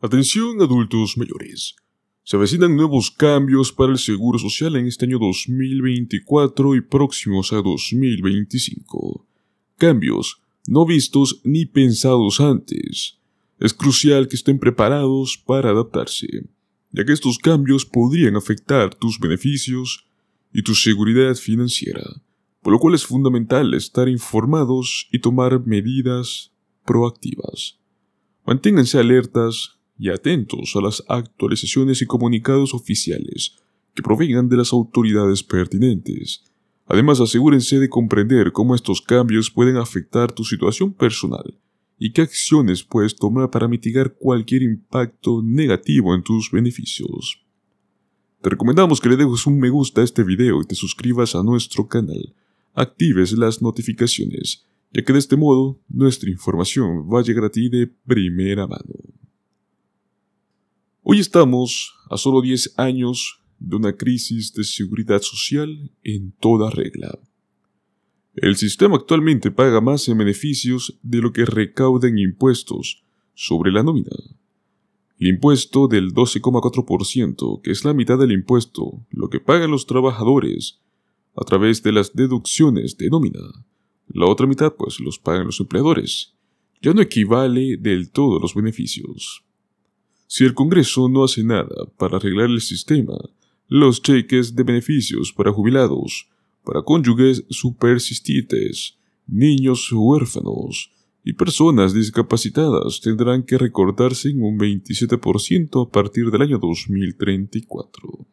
Atención adultos mayores. Se avecinan nuevos cambios para el Seguro Social en este año 2024 y próximos a 2025. Cambios no vistos ni pensados antes. Es crucial que estén preparados para adaptarse, ya que estos cambios podrían afectar tus beneficios y tu seguridad financiera, por lo cual es fundamental estar informados y tomar medidas proactivas. Manténganse alertas y atentos a las actualizaciones y comunicados oficiales que provengan de las autoridades pertinentes. Además, asegúrense de comprender cómo estos cambios pueden afectar tu situación personal y qué acciones puedes tomar para mitigar cualquier impacto negativo en tus beneficios. Te recomendamos que le dejes un me gusta a este video y te suscribas a nuestro canal. Actives las notificaciones, ya que de este modo nuestra información va a llegar a ti de primera mano. Hoy estamos a solo 10 años de una crisis de seguridad social en toda regla. El sistema actualmente paga más en beneficios de lo que recauda en impuestos sobre la nómina. El impuesto del 12,4%, que es la mitad del impuesto, lo que pagan los trabajadores a través de las deducciones de nómina. La otra mitad, pues, los pagan los empleadores. Ya no equivale del todo a los beneficios. Si el Congreso no hace nada para arreglar el sistema, los cheques de beneficios para jubilados, para cónyuges supersistentes, niños huérfanos y personas discapacitadas tendrán que recortarse en un 27% a partir del año 2034.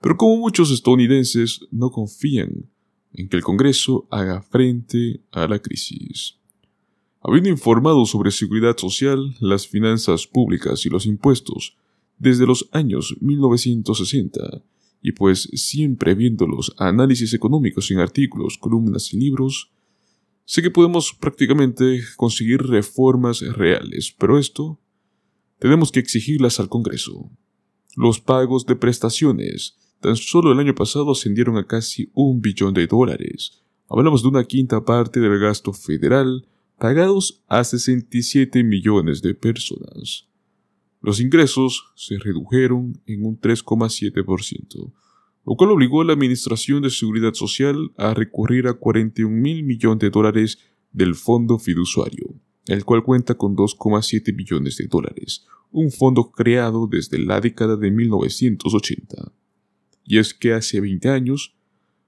Pero como muchos estadounidenses no confían en que el Congreso haga frente a la crisis. Habiendo informado sobre seguridad social, las finanzas públicas y los impuestos desde los años 1960, y pues siempre viendo los análisis económicos en artículos, columnas y libros, sé que podemos prácticamente conseguir reformas reales, pero esto tenemos que exigirlas al Congreso. Los pagos de prestaciones, tan solo el año pasado ascendieron a casi $1 billón. Hablamos de una quinta parte del gasto federal, pagados a 67 millones de personas. Los ingresos se redujeron en un 3,7%, lo cual obligó a la Administración de Seguridad Social a recurrir a $41,000 millones del Fondo Fiduciario, el cual cuenta con $2,7 billones, un fondo creado desde la década de 1980. Y es que hace 20 años,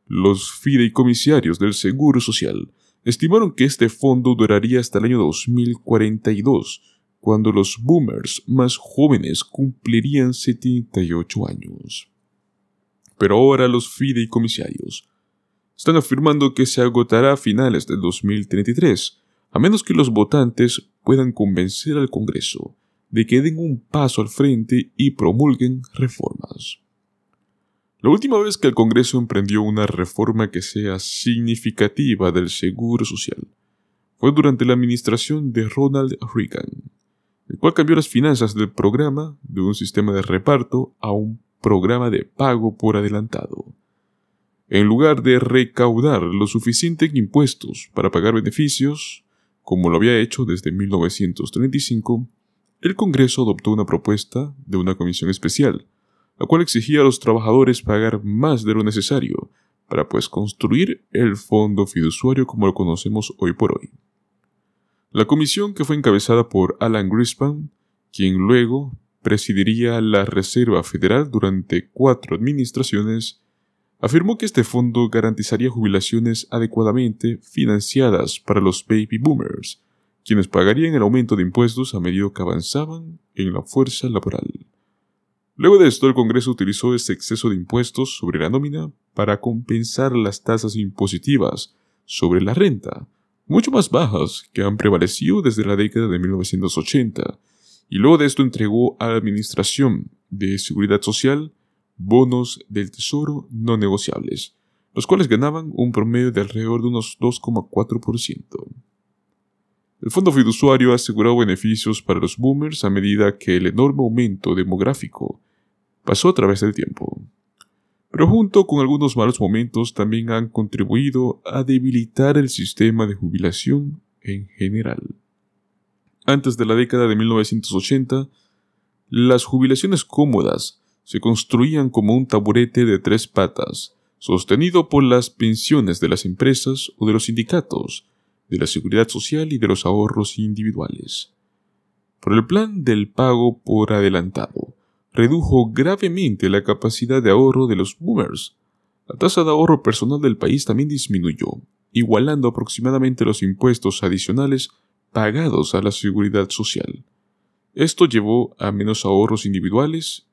los fideicomisarios del Seguro Social estimaron que este fondo duraría hasta el año 2042, cuando los boomers más jóvenes cumplirían 78 años. Pero ahora los fideicomisarios están afirmando que se agotará a finales del 2033, a menos que los votantes puedan convencer al Congreso de que den un paso al frente y promulguen reformas. La última vez que el Congreso emprendió una reforma que sea significativa del Seguro Social fue durante la administración de Ronald Reagan, el cual cambió las finanzas del programa de un sistema de reparto a un programa de pago por adelantado. En lugar de recaudar lo suficiente en impuestos para pagar beneficios, como lo había hecho desde 1935, el Congreso adoptó una propuesta de una comisión especial, la cual exigía a los trabajadores pagar más de lo necesario para construir el fondo fiduciario como lo conocemos hoy por hoy. La comisión, que fue encabezada por Alan Greenspan, quien luego presidiría la Reserva Federal durante 4 administraciones, afirmó que este fondo garantizaría jubilaciones adecuadamente financiadas para los baby boomers, quienes pagarían el aumento de impuestos a medida que avanzaban en la fuerza laboral. Luego de esto, el Congreso utilizó ese exceso de impuestos sobre la nómina para compensar las tasas impositivas sobre la renta, mucho más bajas que han prevalecido desde la década de 1980, y luego de esto entregó a la Administración de Seguridad Social bonos del Tesoro no negociables, los cuales ganaban un promedio de alrededor de unos 2,4%. El fondo fiduciario ha asegurado beneficios para los boomers a medida que el enorme aumento demográfico pasó a través del tiempo. Pero junto con algunos malos momentos también han contribuido a debilitar el sistema de jubilación en general. Antes de la década de 1980, Las jubilaciones cómodas se construían como un taburete de 3 patas, sostenido por las pensiones de las empresas o de los sindicatos, de la seguridad social y de los ahorros individuales. Por el plan del pago por adelantado, redujo gravemente la capacidad de ahorro de los boomers. La tasa de ahorro personal del país también disminuyó, igualando aproximadamente los impuestos adicionales pagados a la seguridad social. Esto llevó a menos ahorros individuales,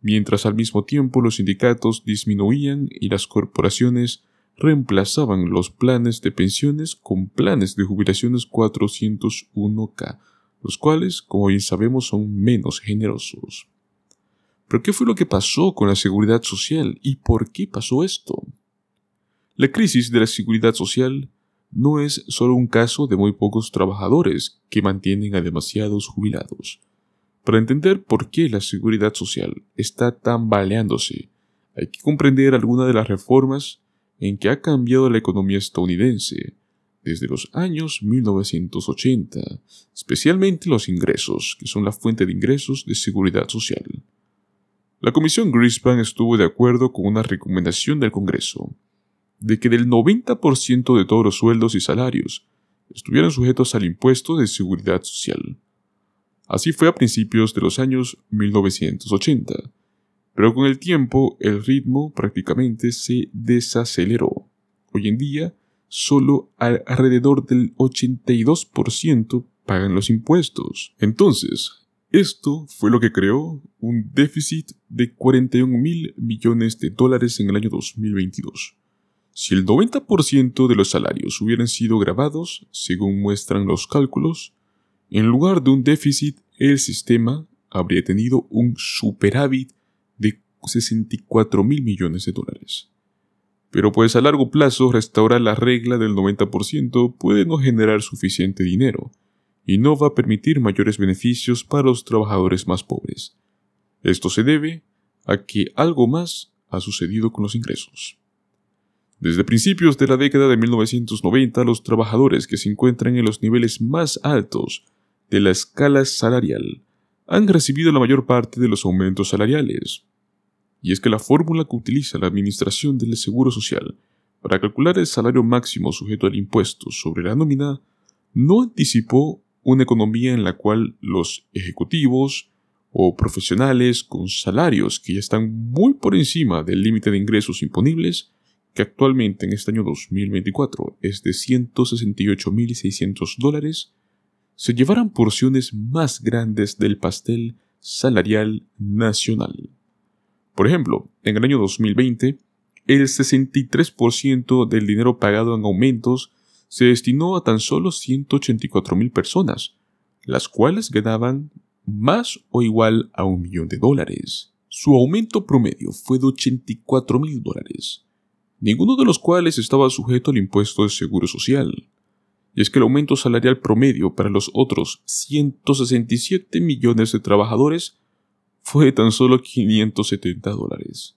mientras al mismo tiempo los sindicatos disminuían y las corporaciones reemplazaban los planes de pensiones con planes de jubilaciones 401(k), los cuales, como bien sabemos, son menos generosos. ¿Pero qué fue lo que pasó con la seguridad social y por qué pasó esto? La crisis de la seguridad social no es solo un caso de muy pocos trabajadores que mantienen a demasiados jubilados. Para entender por qué la seguridad social está tambaleándose, hay que comprender algunas de las reformas en que ha cambiado la economía estadounidense desde los años 1980, especialmente los ingresos, que son la fuente de ingresos de seguridad social. La Comisión Greenspan estuvo de acuerdo con una recomendación del Congreso de que del 90% de todos los sueldos y salarios estuvieran sujetos al impuesto de seguridad social. Así fue a principios de los años 1980, pero con el tiempo el ritmo prácticamente se desaceleró. Hoy en día, solo alrededor del 82% pagan los impuestos. Entonces, esto fue lo que creó un déficit de $41,000 millones en el año 2022. Si el 90% de los salarios hubieran sido gravados, según muestran los cálculos, en lugar de un déficit, el sistema habría tenido un superávit de $64,000 millones. Pero pues a largo plazo restaurar la regla del 90% puede no generar suficiente dinero y no va a permitir mayores beneficios para los trabajadores más pobres. Esto se debe a que algo más ha sucedido con los ingresos. Desde principios de la década de 1990, los trabajadores que se encuentran en los niveles más altos de la escala salarial han recibido la mayor parte de los aumentos salariales. Y es que la fórmula que utiliza la Administración del Seguro Social para calcular el salario máximo sujeto al impuesto sobre la nómina no anticipó una economía en la cual los ejecutivos o profesionales con salarios que ya están muy por encima del límite de ingresos imponibles, que actualmente en este año 2024 es de $168,600, se llevaran porciones más grandes del pastel salarial nacional. Por ejemplo, en el año 2020, el 63% del dinero pagado en aumentos se destinó a tan solo 184,000 personas, las cuales ganaban más o igual a $1 millón. Su aumento promedio fue de $84,000, ninguno de los cuales estaba sujeto al impuesto de seguro social. Y es que el aumento salarial promedio para los otros 167 millones de trabajadores fue de tan solo $570.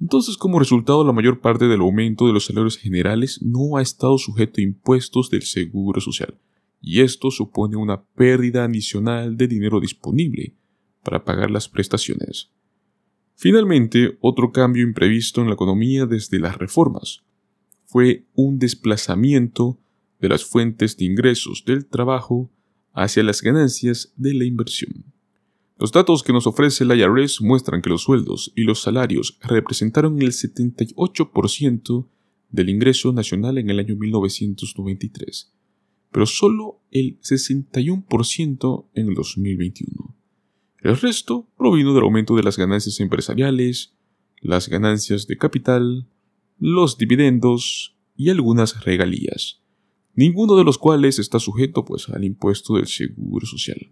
Entonces, como resultado, la mayor parte del aumento de los salarios generales no ha estado sujeto a impuestos del seguro social, y esto supone una pérdida adicional de dinero disponible para pagar las prestaciones. Finalmente, otro cambio imprevisto en la economía desde las reformas fue un desplazamiento de las fuentes de ingresos del trabajo hacia las ganancias de la inversión. Los datos que nos ofrece el IRS muestran que los sueldos y los salarios representaron el 78% del ingreso nacional en el año 1993, pero solo el 61% en el 2021. El resto provino del aumento de las ganancias empresariales, las ganancias de capital, los dividendos y algunas regalías, ninguno de los cuales está sujeto al impuesto del seguro social.